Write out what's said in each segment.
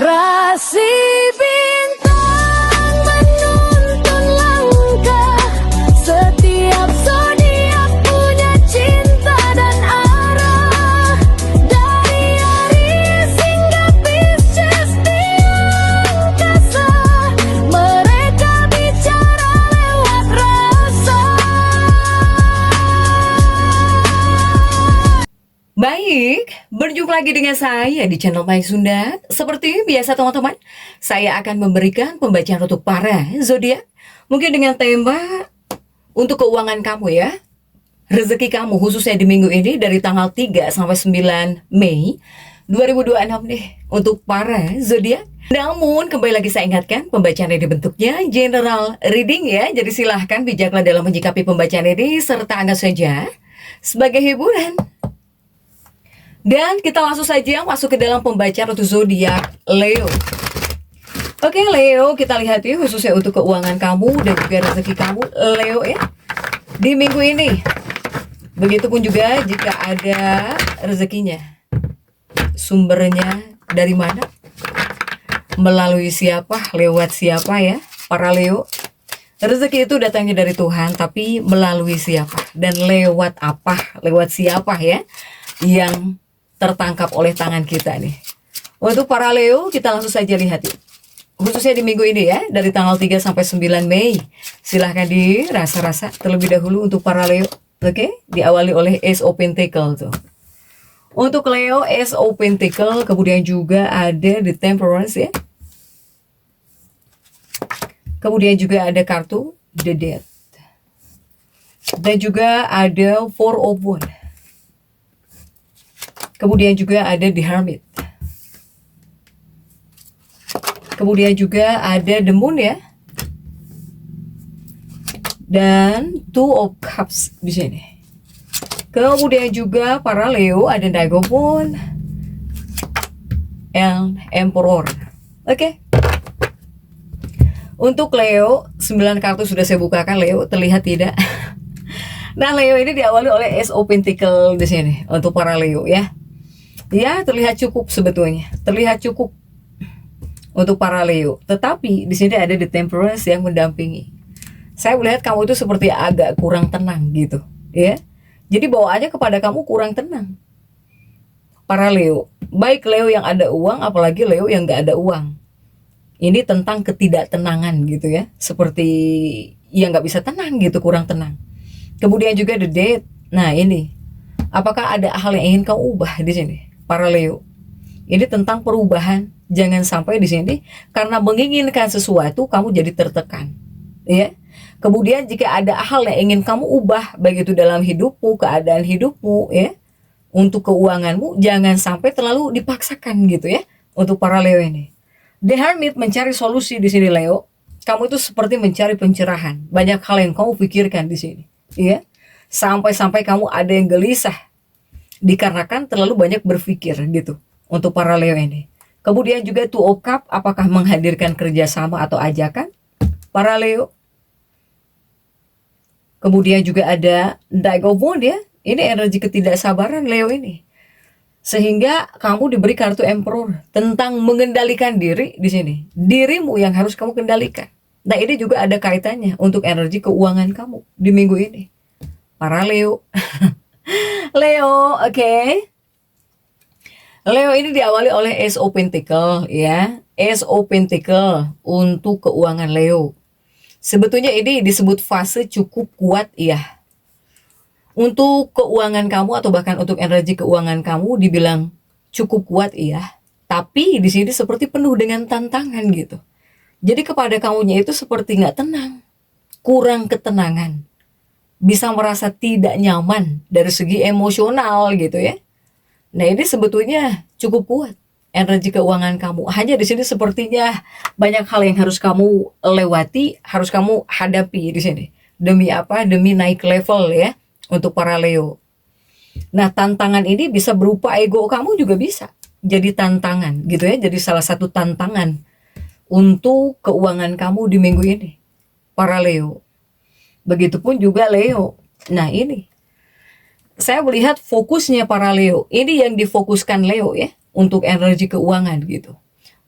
Rasi bintang menuntun langkah, setiap zodiak punya cinta dan arah. Dari Aries hingga Pisces di angkasa, mereka bicara lewat rasa. Baik, berjumpa lagi dengan saya di channel Baik Sunda. Seperti biasa teman-teman, saya akan memberikan pembacaan untuk para zodiak. Mungkin dengan tema untuk keuangan kamu ya. Rezeki kamu khususnya di minggu ini dari tanggal 3 sampai 9 Mei 2026 nih untuk para zodiak. Namun kembali lagi saya ingatkan pembacaan ini bentuknya general reading ya. Jadi silahkan bijaklah dalam menyikapi pembacaan ini serta anggap saja sebagai hiburan. Dan kita langsung saja masuk ke dalam pembacaan untuk zodiak Leo. Oke Leo, kita lihat ya khususnya untuk keuangan kamu dan juga rezeki kamu Leo ya di minggu ini. Begitupun juga jika ada rezekinya, sumbernya dari mana, melalui siapa, lewat siapa ya para Leo. Rezeki itu datangnya dari Tuhan, tapi melalui siapa dan lewat apa, lewat siapa ya yang tertangkap oleh tangan kita nih. Untuk para Leo, kita langsung saja lihat yuk. Khususnya di minggu ini ya, dari tanggal 3 sampai 9 Mei. Silahkan dirasa-rasa terlebih dahulu untuk para Leo. Oke, diawali oleh Ace of Pentacle tuh. Untuk Leo, Ace of Pentacle, kemudian juga ada The Temperance ya. Kemudian juga ada kartu The Death. Dan juga ada Four of Wands. Kemudian juga ada The Hermit. Kemudian juga ada The Moon ya. Dan Two of Cups di sini. Kemudian juga para Leo ada Knight of Wands and Emperor. Oke. Untuk Leo, 9 kartu sudah saya bukakan Leo, terlihat tidak? Nah, Leo ini diawali oleh Ace of Pentacle di sini untuk para Leo ya. Ya, terlihat cukup sebetulnya. Terlihat cukup untuk para Leo. Tetapi di sini ada The Temperance yang mendampingi. Saya melihat kamu itu seperti agak kurang tenang gitu, ya. Jadi bawaannya kepada kamu kurang tenang. Para Leo, baik Leo yang ada uang, apalagi Leo yang nggak ada uang. Ini tentang ketidaktenangan gitu ya. Seperti yang nggak bisa tenang gitu, kurang tenang. Kemudian juga The Death. Nah ini, apakah ada hal yang ingin kau ubah di sini? Para Leo, ini tentang perubahan. Jangan sampai di sini karena menginginkan sesuatu kamu jadi tertekan, ya. Kemudian jika ada hal yang ingin kamu ubah, baik itu dalam hidupmu, keadaan hidupmu, ya, untuk keuanganmu, jangan sampai terlalu dipaksakan gitu ya. Untuk para Leo ini, The Hermit mencari solusi di sini Leo. Kamu itu seperti mencari pencerahan. Banyak hal yang kamu pikirkan di sini, ya. Sampai-sampai kamu ada yang gelisah dikarenakan terlalu banyak berpikir gitu untuk para Leo ini. Kemudian juga Two of Cups, apakah menghadirkan kerjasama atau ajakan para Leo. Kemudian juga ada Knight of Wands ya. Ini energi ketidaksabaran Leo ini. Sehingga kamu diberi kartu Emperor tentang mengendalikan diri di sini. Dirimu yang harus kamu kendalikan. Nah, ini juga ada kaitannya untuk energi keuangan kamu di minggu ini. Para Leo. Leo, oke. Leo ini diawali oleh Ace of Pentacle ya. Ace of Pentacle untuk keuangan Leo. Sebetulnya ini disebut fase cukup kuat ya. Untuk keuangan kamu atau bahkan untuk energi keuangan kamu dibilang cukup kuat ya. Tapi di sini seperti penuh dengan tantangan gitu. Jadi kepada kamunya itu seperti nggak tenang, kurang ketenangan. Bisa merasa tidak nyaman dari segi emosional gitu ya. Nah ini sebetulnya cukup kuat energi keuangan kamu. Hanya di sini sepertinya banyak hal yang harus kamu lewati, harus kamu hadapi di sini. Demi apa? Demi naik level ya untuk para Leo. Nah tantangan ini bisa berupa ego kamu juga bisa jadi tantangan gitu ya. Jadi salah satu tantangan untuk keuangan kamu di minggu ini para Leo. Begitupun juga Leo. Nah ini, saya melihat fokusnya para Leo. Ini yang difokuskan Leo ya, untuk energi keuangan gitu.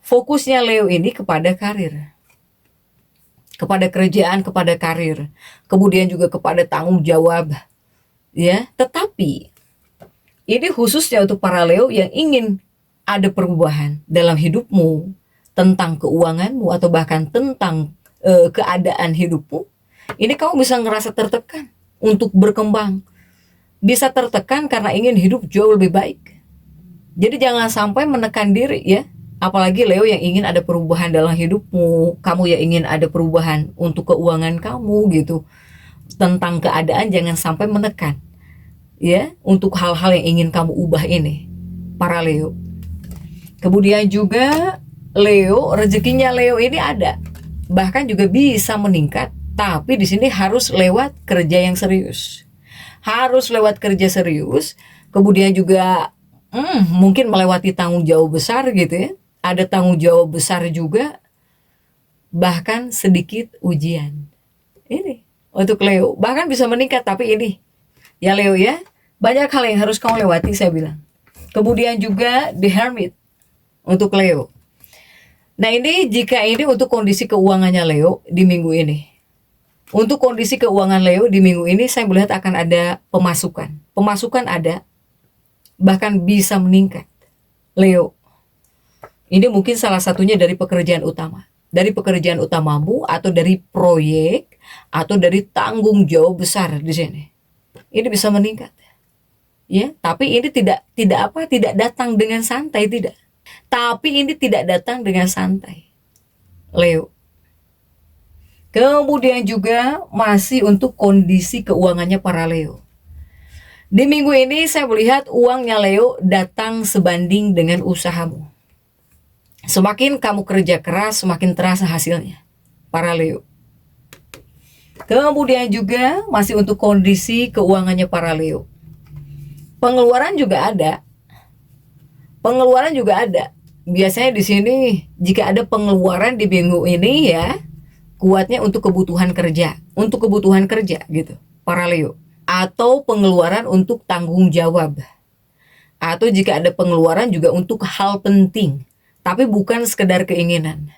fokusnya Leo ini kepada karir, kepada kerjaan, kepada karir, kemudian juga kepada tanggung jawab, ya. Tetapi ini khususnya untuk para Leo yang ingin ada perubahan dalam hidupmu, tentang keuanganmu atau bahkan tentang keadaan hidupmu. Ini kamu bisa ngerasa tertekan untuk berkembang, bisa tertekan karena ingin hidup jauh lebih baik. Jadi jangan sampai menekan diri ya. Apalagi Leo yang ingin ada perubahan dalam hidupmu, kamu yang ingin ada perubahan untuk keuangan kamu gitu. Tentang keadaan jangan sampai menekan ya untuk hal-hal yang ingin kamu ubah ini, para Leo. Kemudian juga Leo, rezekinya Leo ini ada, bahkan juga bisa meningkat, tapi di sini harus lewat kerja yang serius. Harus lewat kerja serius, kemudian juga mungkin melewati tanggung jawab besar gitu ya. Ada tanggung jawab besar juga, bahkan sedikit ujian. Ini untuk Leo, bahkan bisa meningkat, tapi ini ya Leo ya, banyak hal yang harus kamu lewati saya bilang. Kemudian juga The Hermit untuk Leo. Nah ini jika ini untuk kondisi keuangannya Leo di minggu ini. Untuk kondisi keuangan Leo di minggu ini saya melihat akan ada pemasukan. Pemasukan ada, bahkan bisa meningkat. Leo, ini mungkin salah satunya dari pekerjaan utama. Dari pekerjaan utamamu atau dari proyek atau dari tanggung jawab besar di sini. Ini bisa meningkat. Ya, tapi ini tidak datang dengan santai, tidak. Tapi ini tidak datang dengan santai. Leo. Kemudian juga masih untuk kondisi keuangannya para Leo. Di minggu ini saya melihat uangnya Leo datang sebanding dengan usahamu. Semakin kamu kerja keras, semakin terasa hasilnya, para Leo. Kemudian juga masih untuk kondisi keuangannya para Leo. Pengeluaran juga ada. Pengeluaran juga ada. Biasanya di sini jika ada pengeluaran di minggu ini ya, kuatnya untuk kebutuhan kerja, gitu, para Leo. Atau pengeluaran untuk tanggung jawab. Atau jika ada pengeluaran juga untuk hal penting, tapi bukan sekedar keinginan.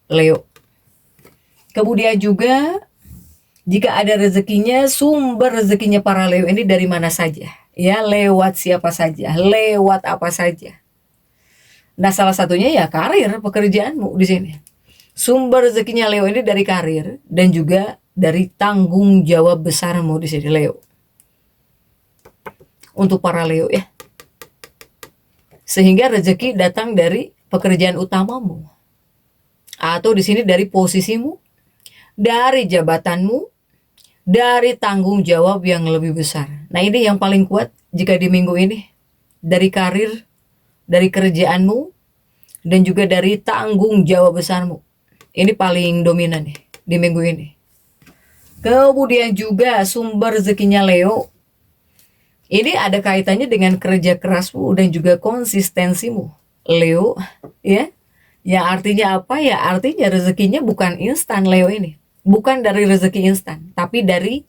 Leo. Kemudian juga jika ada rezekinya, sumber rezekinya para Leo ini dari mana saja? Ya, lewat siapa saja, lewat apa saja. Nah, salah satunya ya karir, pekerjaanmu di sini. Sumber rezekinya Leo ini dari karir dan juga dari tanggung jawab besarmu di sini, Leo. Untuk para Leo ya. Sehingga rezeki datang dari pekerjaan utamamu. Atau di sini dari posisimu, dari jabatanmu, dari tanggung jawab yang lebih besar. Nah, ini yang paling kuat jika di minggu ini. Dari karir, dari kerjaanmu, dan juga dari tanggung jawab besarmu. Ini paling dominan nih di minggu ini. Kemudian juga sumber rezekinya Leo. Ini ada kaitannya dengan kerja kerasmu dan juga konsistensimu, Leo, ya. Yang artinya apa ya? Artinya rezekinya bukan instan, Leo ini. Bukan dari rezeki instan, tapi dari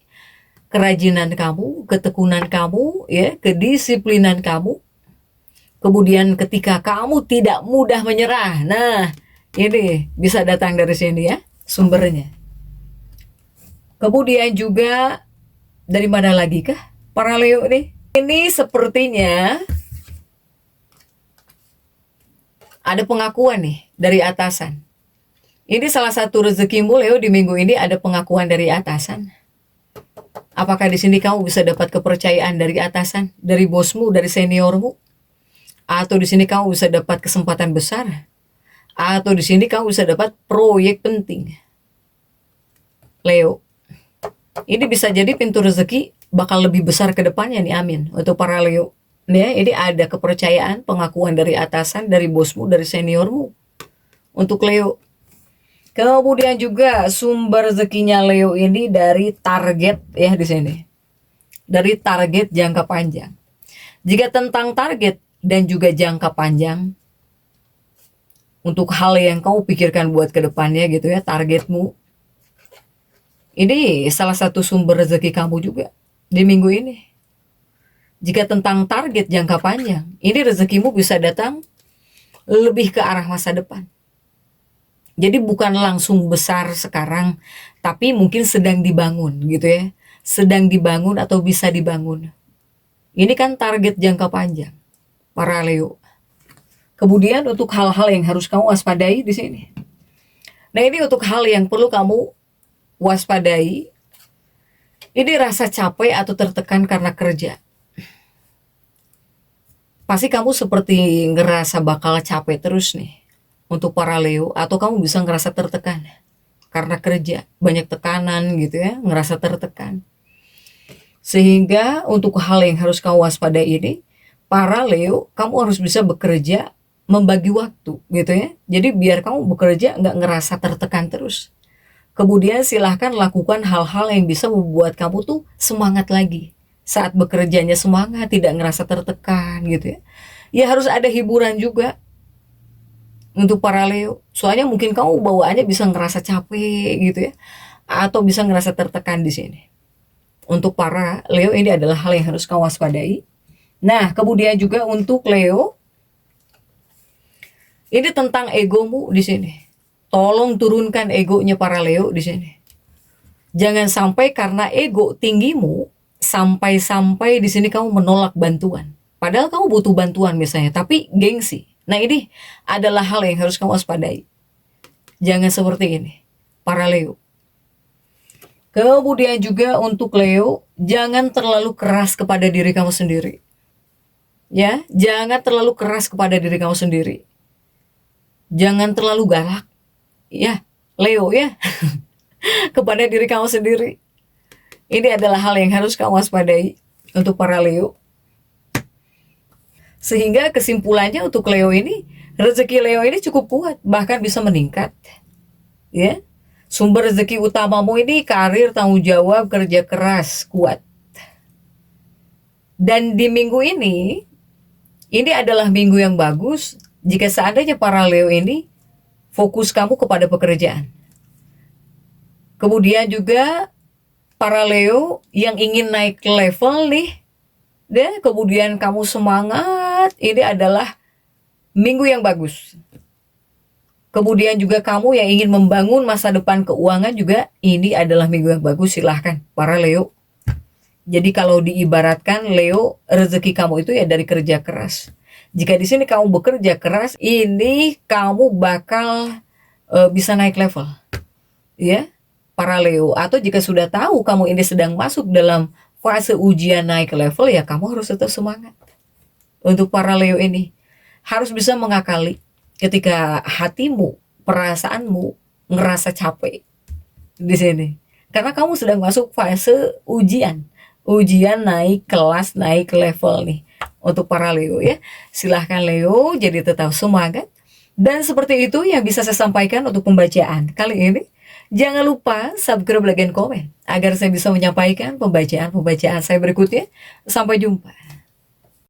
kerajinan kamu, ketekunan kamu, ya, kedisiplinan kamu. Kemudian ketika kamu tidak mudah menyerah, nah ini bisa datang dari sini ya, sumbernya. Kemudian juga dari mana lagi kah para Leo nih? Ini sepertinya ada pengakuan nih dari atasan. Ini salah satu rezekimu Leo di minggu ini, ada pengakuan dari atasan. Apakah di sini kamu bisa dapat kepercayaan dari atasan, dari bosmu, dari seniormu? Atau di sini kamu bisa dapat kesempatan besar? Atau di sini kamu bisa dapat proyek penting? Leo. Ini bisa jadi pintu rezeki bakal lebih besar ke depannya nih, amin. Untuk para Leo. Nih, ini ada kepercayaan, pengakuan dari atasan, dari bosmu, dari seniormu. Untuk Leo. Kemudian juga sumber rezekinya Leo ini dari target ya di sini. Dari target jangka panjang. Jika tentang target dan juga jangka panjang, untuk hal yang kamu pikirkan buat ke depannya gitu ya, targetmu. Ini salah satu sumber rezeki kamu juga di minggu ini. Jika tentang target jangka panjang, ini rezekimu bisa datang lebih ke arah masa depan. Jadi bukan langsung besar sekarang, tapi mungkin sedang dibangun gitu ya. Sedang dibangun atau bisa dibangun. Ini kan target jangka panjang para Leo. Kemudian untuk hal-hal yang harus kamu waspadai di sini. Nah, ini untuk hal yang perlu kamu waspadai. Ini rasa capek atau tertekan karena kerja. Pasti kamu seperti ngerasa bakal capek terus nih untuk para Leo, atau kamu bisa ngerasa tertekan karena kerja, banyak tekanan gitu ya, ngerasa tertekan. Sehingga untuk hal yang harus kamu waspadai ini, para Leo, kamu harus bisa bekerja, membagi waktu gitu ya. Jadi biar kamu bekerja nggak ngerasa tertekan terus. Kemudian silahkan lakukan hal-hal yang bisa membuat kamu tuh semangat lagi. Saat bekerjanya semangat, tidak ngerasa tertekan gitu ya. Ya harus ada hiburan juga untuk para Leo. Soalnya mungkin kamu bawaannya bisa ngerasa capek gitu ya. Atau bisa ngerasa tertekan di sini. Untuk para Leo ini adalah hal yang harus kamu waspadai. Nah, kemudian juga untuk Leo, ini tentang egomu di sini. Tolong turunkan egonya para Leo di sini. Jangan sampai karena ego tinggimu sampai-sampai di sini kamu menolak bantuan. Padahal kamu butuh bantuan misalnya, tapi gengsi. Nah, ini adalah hal yang harus kamu waspadai. Jangan seperti ini, para Leo. Kemudian juga untuk Leo, jangan terlalu keras kepada diri kamu sendiri. Ya, jangan terlalu keras kepada diri kamu sendiri. Jangan terlalu galak. Ya, Leo ya. Kepada diri kamu sendiri. Ini adalah hal yang harus kamu waspadai untuk para Leo. Sehingga kesimpulannya untuk Leo ini, rezeki Leo ini cukup kuat, bahkan bisa meningkat. Ya. Sumber rezeki utamamu ini karir, tanggung jawab, kerja keras, kuat. Dan di minggu ini adalah minggu yang bagus jika seandainya para Leo ini fokus kamu kepada pekerjaan. Kemudian juga para Leo yang ingin naik level nih, dan kemudian kamu semangat, ini adalah minggu yang bagus. Kemudian juga kamu yang ingin membangun masa depan keuangan juga, ini adalah minggu yang bagus, silahkan para Leo. Jadi kalau diibaratkan Leo, rezeki kamu itu ya dari kerja keras. Jika di sini kamu bekerja keras, ini kamu bakal bisa naik level. Ya, para Leo. Atau jika sudah tahu kamu ini sedang masuk dalam fase ujian naik level, ya kamu harus tetap semangat. Untuk para Leo ini harus bisa mengakali ketika hatimu, perasaanmu ngerasa capek di sini. Karena kamu sedang masuk fase ujian naik kelas, naik level nih. Untuk para Leo ya, silahkan Leo jadi tetap semangat. Dan seperti itu yang bisa saya sampaikan untuk pembacaan kali ini. Jangan lupa subscribe, like, dan komen agar saya bisa menyampaikan pembacaan saya berikutnya. Sampai jumpa.